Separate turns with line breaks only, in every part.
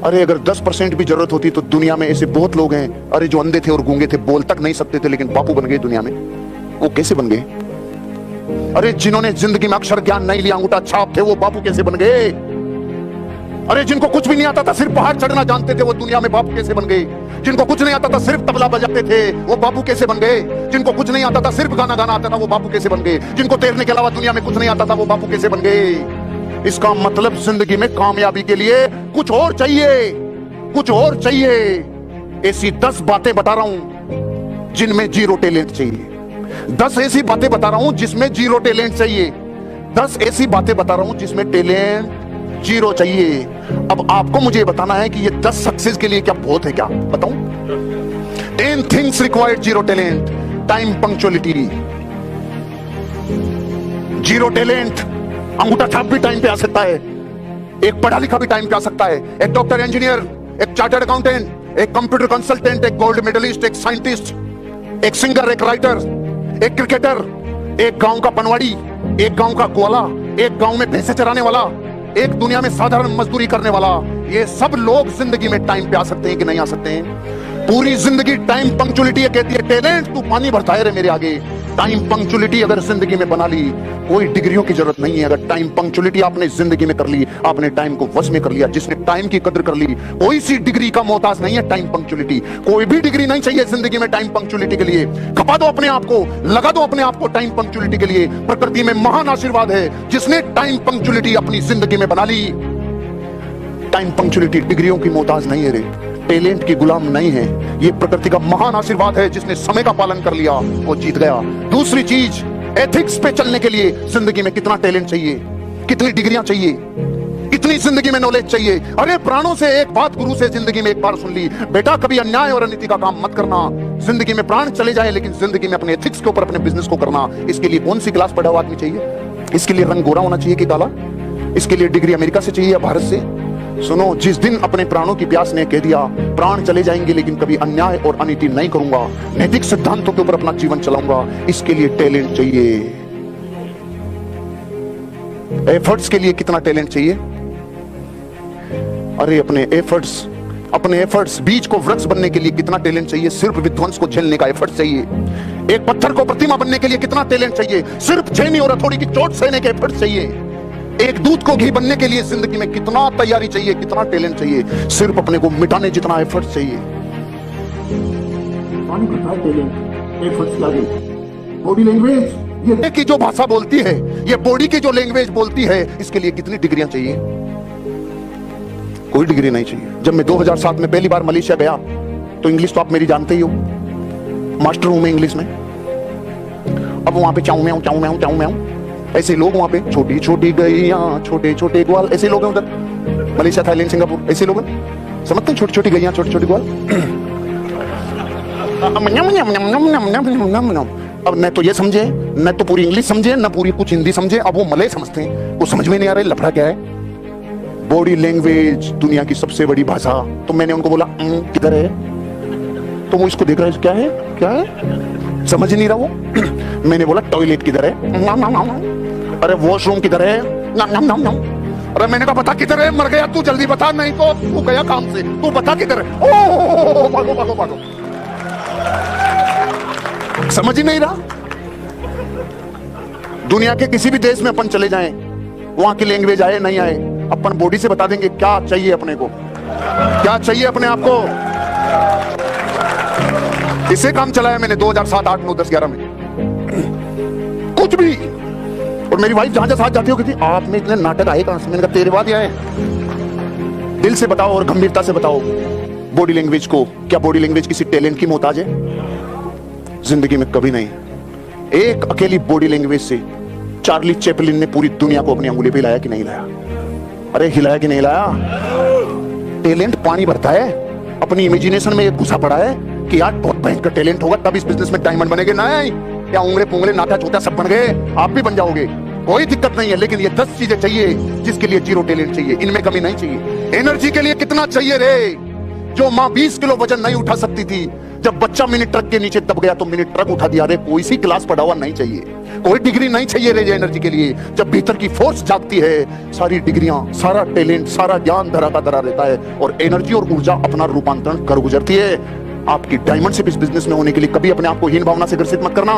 अरे अगर 10% भी जरूरत होती तो दुनिया में ऐसे बहुत लोग हैं, अरे जो अंधे थे और गूंगे थे, बोल तक नहीं सकते थे, लेकिन बापू बन गए दुनिया में। वो कैसे बन गए? अरे जिन्होंने जिंदगी में अक्षर ज्ञान नहीं लिया, अंगूठा छाप थे, वो बापू कैसे बन गए? अरे जिनको कुछ भी नहीं आता था, सिर्फ पहाड़ चढ़ना जानते थे, वो दुनिया में बापू कैसे बन गए? जिनको कुछ नहीं आता था, सिर्फ तबला बजाते थे, वो बापू कैसे बन गए? जिनको कुछ नहीं आता था, सिर्फ गाना गाना आता था, वो बापू कैसे बन गए? जिनको तैरने के अलावा दुनिया में कुछ नहीं आता था, वो बापू कैसे बन गए? इसका मतलब जिंदगी में कामयाबी के लिए कुछ और चाहिए, कुछ और चाहिए। ऐसी 10 बातें बता रहा हूं जिनमें जीरो टैलेंट चाहिए। 10 ऐसी बातें बता रहा हूं जिसमें जीरो टैलेंट चाहिए। 10 ऐसी बातें बता रहा हूं जिसमें टैलेंट जीरो चाहिए। अब आपको मुझे बताना है कि ये 10 सक्सेस के लिए क्या बहुत है, क्या बताऊं? 10 things required zero talent. Time punctuality, zero talent. अंगूठा छाप भी टाइम पे आ सकता है, एक पढ़ा लिखा भी टाइम पे आ सकता है, एक डॉक्टर, इंजीनियर, एक चार्टर्ड अकाउंटेंट, एक कंप्यूटर कंसल्टेंट, एक गोल्ड मेडलिस्ट, एक साइंटिस्ट, एक सिंगर, एक राइटर, एक क्रिकेटर, एक गांव का पनवाड़ी, एक गांव का ग्वाला, एक गांव में भैंसे चराने वाला, एक दुनिया में साधारण मजदूरी करने वाला। ये सब लोग जिंदगी में टाइम पे आ सकते हैं कि नहीं आ सकते हैं? पूरी जिंदगी टाइम पंक्चुअलिटी कहती है, टैलेंट तू पानी भरता है रे मेरे आगे। टाइम पंक्चुअलिटी अगर जिंदगी में बना ली, कोई डिग्रियों की जरूरत नहीं है। अगर टाइम पंक्चुअलिटी आपने जिंदगी में कर ली, आपने टाइम को वश में कर लिया। जिसने टाइम की कदर कर ली, कोई सी डिग्री का मोहताज नहीं है टाइम पंक्चुअलिटी। कोई भी डिग्री नहीं चाहिए जिंदगी में टाइम पंक्चुअलिटी के लिए। खपा दो अपने आप को, लगा दो अपने आप को टाइम पंक्चुअलिटी के लिए। प्रकृति में महान आशीर्वाद है जिसने टाइम पंक्चुअलिटी अपनी जिंदगी में बना ली। टाइम पंक्चुअलिटी डिग्रियों की मोहताज नहीं है रे, टैलेंट की गुलाम नहीं है। ये प्रकृति का महान आशीर्वाद है। जिसने समय का पालन कर लिया वो जीत गया। दूसरी चीज, एथिक्स पे चलने के लिए जिंदगी में कितना टैलेंट चाहिए, कितनी डिग्रियां चाहिए, कितनी जिंदगी में नॉलेज चाहिए। अरे प्राणों से एक बात गुरु से जिंदगी में एक बार सुन ली, बेटा कभी अन्याय और अनीति का काम मत करना। जिंदगी में प्राण चले जाए लेकिन जिंदगी में अपने एथिक्स के ऊपर अपने बिजनेस को करना। इसके लिए कौन सी क्लास पढ़ा हुआ आदमी चाहिए? इसके लिए रंग गोरा होना चाहिए कि काला? इसके लिए डिग्री अमेरिका से चाहिए या भारत से? सुनो, जिस दिन अपने प्राणों की प्यास ने कह दिया प्राण चले जाएंगे लेकिन कभी अन्याय और अनीति नहीं करूंगा, नैतिक सिद्धांतों के ऊपर अपना जीवन चलाऊंगा, इसके लिए टैलेंट चाहिए। एफर्ट्स के लिए कितना टैलेंट चाहिए? अरे अपने एफर्ट्स बीज को वृक्ष बनने के लिए कितना टैलेंट चाहिए? सिर्फ विध्वंस को झेलने का एफर्ट चाहिए। एक पत्थर को प्रतिमा बनने के लिए कितना टैलेंट चाहिए? सिर्फ छेनी और हथौड़ी की चोट सहने के एफर्ट चाहिए। एक दूध को घी बनने के लिए जिंदगी में कितना तैयारी चाहिए, कितना टैलेंट चाहिए? सिर्फ अपने को मिटाने जितना एफर्ट चाहिए। बॉडी लैंग्वेज, ये की जो भाषा बोलती है, ये बॉडी की जो लैंग्वेज बोलती है, इसके लिए कितनी डिग्रियां चाहिए? कोई डिग्री नहीं चाहिए। जब मैं 2007 में पहली बार मलेशिया गया तो इंग्लिश तो आप मेरी जानते ही हो, मास्टर हूं मैं इंग्लिश में। अब वहां पे चाऊ मैं ऐसे लोग, वहां पे छोटी छोटी गैयां, छोटे छोटे ग्वाल, ऐसे लोग हैं उधर। मलेशिया, थाईलैंड, सिंगापुर, ऐसे लोग समझते हैं, छोटी छोटी गैयां, छोटे छोटे ग्वाल। अब न तो ये समझे, न तो पूरी इंग्लिश समझे, न पूरी कुछ हिंदी समझे। अब वो मलय समझते हैं, वो समझ में नहीं आ रहा है लफड़ा क्या है। बॉडी लैंग्वेज दुनिया की सबसे बड़ी भाषा। तो मैंने उनको बोला किधर है, तो वो इसको देख रहा है, क्या है क्या है, समझ नहीं रहा वो। मैंने बोला टॉयलेट किधर है? अरे वॉशरूम किधर है? अरे मैंने कहा बता किधर है? मर गया तू, जल्दी बता, नहीं तो तू गया काम से, तू बता किधर है। ओ भागो भागो भागो, समझ ही नहीं रहा। दुनिया के किसी भी देश में अपन चले जाएं, वहां की लैंग्वेज आए नहीं आए, अपन बॉडी से बता देंगे क्या चाहिए अपने को, क्या चाहिए अपने आप को। इसे काम चलाया मैंने 2007, 8, 9, 10, 11 में कुछ भी। और मेरी वाइफ जहां साथ जाती हो कहती आप में इतने नाटक आए कहां से? मैंने कहा तेरे बाद आए। दिल से बताओ और गंभीरता से बताओ बॉडी लैंग्वेज को। क्या बॉडी लैंग्वेज किसी टैलेंट की मोहताज है? जिंदगी में कभी नहीं। एक अकेली बॉडी लैंग्वेज से चार्ली चैपलिन ने पूरी दुनिया को अपनी अंगुली पे हिलाया कि नहीं हिलाया? अरे हिलाया कि नहीं हिलाया? टैलेंट पानी भरता है। अपनी इमेजिनेशन में एक घुसा पड़ा है कि यार बहुत भयंकर टैलेंट होगा तब इस बिजनेस में डायमंड बनेंगे। नहीं, क्या उंगले पुंगले नाटा छोटा सब बन गए, आप भी बन जाओगे, कोई दिक्कत नहीं है। लेकिन ये 10 चीजें चाहिए जिसके लिए जीरो टैलेंट चाहिए, इनमें कमी नहीं चाहिए। एनर्जी के लिए कितना चाहिए रे? जो माँ 20 किलो वजन नहीं उठा सकती थी, जब बच्चा मिनी ट्रक के नीचे दब गया तो मिनी ट्रक उठा दिया। अरे कोई सी क्लास पढ़ा हुआ नहीं चाहिए, कोई डिग्री नहीं चाहिए रेज एनर्जी के लिए। जब भीतर की फोर्स जागती है, सारी डिग्रियां, सारा टैलेंट, सारा ज्ञान धरा का धरा रहता है और एनर्जी और ऊर्जा अपना रूपांतरण कर गुजरती है। आपकी डायमंड शिप इस बिजनेस में होने के लिए कभी अपने आप को हीन भावना से ग्रसित मत करना।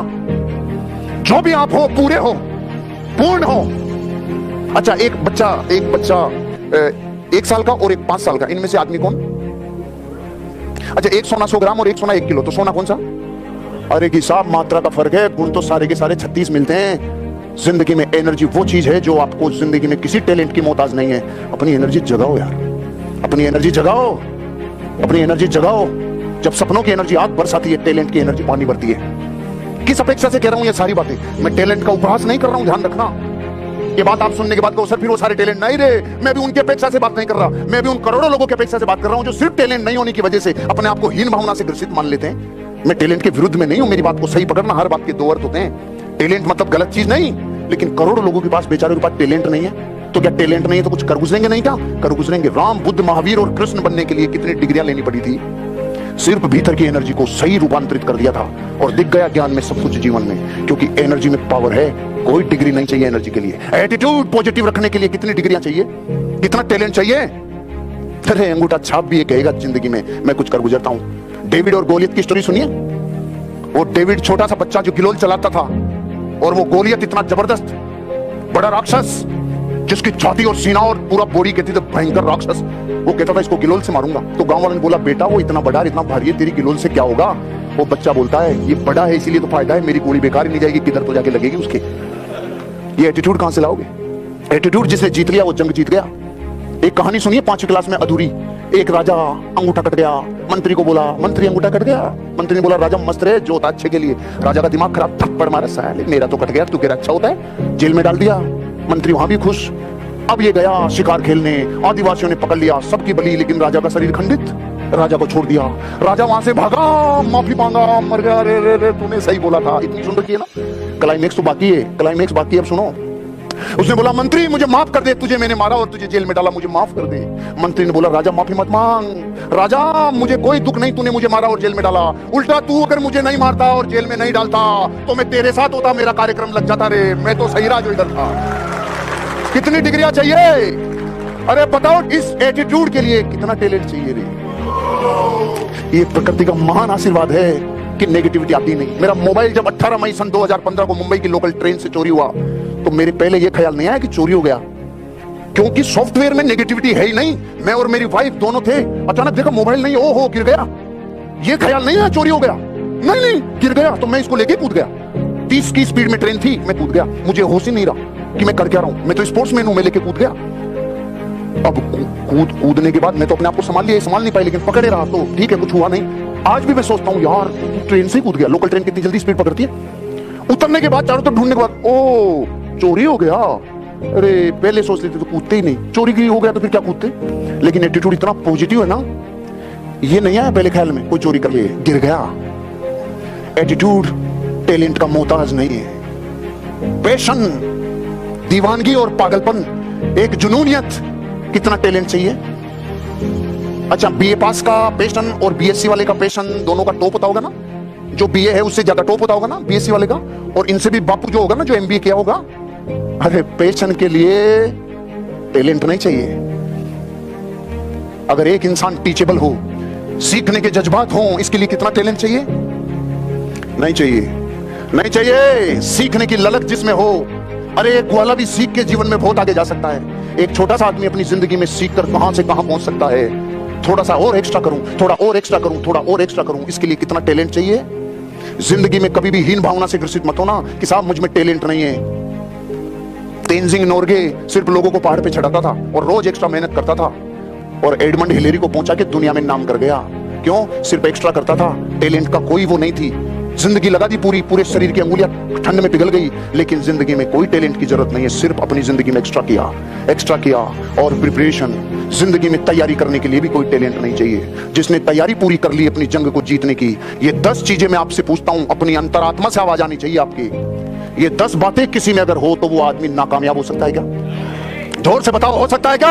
जो भी आप हो, पूरे हो, पूर्ण हो। अच्छा, एक बच्चा 1 साल का और एक 5 साल का, इनमें से आदमी कौन? अच्छा, एक सोना 100 ग्राम और एक सोना 1 किलो, तो सोना कौन सा? अरे की साहब, मात्रा का फर्क है, गुण तो सारे के सारे 36 मिलते हैं। जिंदगी में एनर्जी वो चीज है जो आपको जिंदगी में किसी टैलेंट की मोहताज नहीं है। अपनी एनर्जी जगाओ यार, अपनी एनर्जी जगाओ, अपनी एनर्जी जगाओ। जब सपनों की एनर्जी आग बरसाती है, टैलेंट की एनर्जी पानी भरती है। किस अपेक्षा से कह रहा हूं ये सारी बातें? मैं टैलेंट का उपहास नहीं कर रहा हूं, ध्यान रखना। ये बात आप सुनने के बाद कहो सर फिर वो सारे टैलेंट नहीं रहे। मैं भी उनकी अपेक्षा से बात नहीं कर रहा, मैं भी उन करोड़ों लोगों की अपेक्षा से बात कर रहा हूं जो सिर्फ टैलेंट नहीं होने की वजह से अपने आप को हीन भावना से ग्रसित मान लेते हैं। मैं टैलेंट के विरुद्ध में नहीं हूं, मेरी बात को सही पकड़ना। हर बात के 2 अर्थ होते हैं। टैलेंट मतलब गलत चीज नहीं, लेकिन करोड़ों लोगों के पास, बेचारों के पास टैलेंट नहीं है। तो क्या टैलेंट नहीं है तो कुछ कर गुजरेंगे नहीं? क्या कर गुजरेंगे? राम, बुद्ध, महावीर और कृष्ण बनने के लिए कितनी डिग्रियां लेनी पड़ी थी? सिर्फ भीतर की एनर्जी को सही रूपांतरित कर दिया था और दिख गया ज्ञान में सब कुछ जीवन में, क्योंकि एनर्जी में पावर है। कोई डिग्री नहीं चाहिए एनर्जी के लिए। एटीट्यूड पॉजिटिव रखने के लिए कितनी डिग्रियां चाहिए, कितना टैलेंट चाहिए? अरे अंगूठा छाप भी ये कहेगा जिंदगी में मैं कुछ कर गुजरता हूं। डेविड और गोलियत की स्टोरी सुनिए। वो डेविड छोटा सा बच्चा जो गिलोल चलाता था, और वो गोलियत इतना जबरदस्त बड़ा राक्षस जिसकी छाती और सीना और पूरा बॉडी कहती थी भयंकर राक्षस। वो कहता था इसको गिलोल से मारूंगा। तो गांव वालों ने बोला बेटा वो इतना बड़ा, इतना भारी है, तेरी गिलोल से क्या होगा? वो बच्चा बोलता है ये बड़ा है इसीलिए तो फायदा है, मेरी गोली बेकार ही नहीं जाएगी, किधर तो जाके लगेगी उसके। ये एटीट्यूड कहां से लाओगे? एटीट्यूड जिसने जीत लिया वो जंग जीत गया। एक कहानी सुनिए 5वीं क्लास में अधूरी। एक राजा अंगूठा कट गया, मंत्री को बोला मंत्री अंगूठा कट गया। मंत्री ने बोला राजा मस्त रहे, जो होता अच्छे के लिए। राजा का दिमाग खराब, थप्पड़ मारा, साले मेरा तो कट गया, तू कह रहा अच्छा होता है। जेल में डाल दिया। मंत्री वहां भी खुश। अब ये गया शिकार खेलने, आदिवासियों ने पकड़ लिया, सबकी बलि, लेकिन राजा का शरीर खंडित। राजा को छोड़ दिया। राजा वहां से भागा, माफी मांगा, मर गया। रे रे रे तूने सही बोला था। इतनी सुन रखी है ना? क्लाइमेक्स तो बाकी है, क्लाइमेक्स बाकी है, अब सुनो। उसने बोला मंत्री मुझे माफ कर दे, तुझे मैंने मारा और तुझे जेल में डाला, मुझे माफ कर दे। मंत्री ने बोला राजा माफी मत मांग, राजा मुझे कोई दुख नहीं, तूने मुझे मारा और जेल में डाला। उल्टा तू अगर मुझे नहीं मारता और जेल में नहीं डालता तो मैं तेरे साथ होता, मेरा कार्यक्रम लग जाता। रे मैं तो सही राज होल्डर था। कितनी डिग्रियां चाहिए? अरे बताओ इस एटीट्यूड के लिए कितना टैलेंट चाहिए रे? ये प्रकृति का महान आशीर्वाद है कि नेगेटिविटी आती नहीं। मेरा मोबाइल जब 18 मई सन 2015 को मुंबई की लोकल ट्रेन से चोरी हुआ तो मेरे पहले ये ख्याल नहीं आया कि चोरी हो गया, क्योंकि सॉफ्टवेयर में नेगेटिविटी है ही नहीं। मैं और मेरी वाइफ दोनों थे, अचानक देखा मोबाइल नहीं, ओहो गिर गया। ये ख्याल नहीं आया चोरी हो गया, नहीं गिर गया। तो मैं इसको लेके कूद गया। 30 की स्पीड में ट्रेन थी, मैं कूद गया। मुझे होश ही नहीं रहा कि मैं कर क्या रहा हूं। मैं तो स्पोर्ट्समैन हूं, मैं लेके कूद गया। अब कूदने के बाद मैं तो अपने आप को संभाल नहीं पाई, लेकिन पकड़े रहा तो ठीक है, कुछ हुआ नहीं। आज भी मैं सोचता हूं यार ट्रेन से कूद गया। लोकल ट्रेन कितनी जल्दी स्पीड पकड़ती है। उतरने के बाद चारों तरफ ढूंढने के बाद ओ चोरी हो गया। अरे पहले सोच लेते तो कूदते ही नहीं, चोरी की हो गया तो फिर क्या कूदते। लेकिन एटीट्यूड इतना पॉजिटिव है ना, ये नहीं आया पहले ख्याल में कोई चोरी कर ले गिर गया। एटीट्यूड टैलेंट का मोहताज नहीं है। पैशन, दीवानगी और पागलपन, एक जुनूनियत, कितना टैलेंट चाहिए। अच्छा, बीए पास का पैशन और बीएससी वाले का पैशन दोनों का टॉप होता होगा ना। जो बीए है उससे ज्यादा टॉप होता होगा ना बीएससी वाले का, और इनसे भी बापू जो होगा ना जो एमबीए किया होगा। अरे पैशन के लिए टैलेंट नहीं चाहिए। अगर एक इंसान टीचेबल हो, सीखने के जज्बात हो, इसके लिए कितना टैलेंट चाहिए? नहीं चाहिए, नहीं चाहिए। सीखने की ललक जिसमें हो, अरे एक ग्वाला भी सीख के जीवन में बहुत आगे जा सकता है। एक छोटा सा आदमी अपनी जिंदगी में सीख कर कहां से कहां पहुंच सकता है। थोड़ा सा और एक्स्ट्रा करूं, थोड़ा और एक्स्ट्रा करूं, थोड़ा और एक्स्ट्रा करूं, इसके लिए कितना टैलेंट चाहिए। जिंदगी में कभी भी हीन भावना से ग्रसित मत होना कि साहब मुझ में टैलेंट नहीं है। तेंजिंग नोर्गे सिर्फ लोगों को पहाड़ पे चढ़ाता था और रोज एक्स्ट्रा मेहनत करता था, और एडमंड हिलेरी को पहुंचा के दुनिया में नाम कर गया। क्यों? सिर्फ एक्स्ट्रा करता था, टैलेंट का कोई वो नहीं थी। जिंदगी लगा दी पूरी, पूरे शरीर की अंगुलियां ठंड में पिघल गई, लेकिन जिंदगी में कोई टैलेंट की जरूरत नहीं है। सिर्फ अपनी जिंदगी में एक्स्ट्रा किया और प्रिपरेशन। जिंदगी में तैयारी करने के लिए भी कोई टैलेंट नहीं चाहिए। जिसने तैयारी पूरी कर ली अपनी जंग को जीतने की, ये 10 चीजें मैं आपसे पूछता हूं, अपनी अंतरात्मा से आवाज आनी चाहिए आपकी। ये 10 बातें किसी में अगर हो तो वो आदमी नाकामयाब हो सकता है क्या? जोर से बताओ, हो सकता है क्या?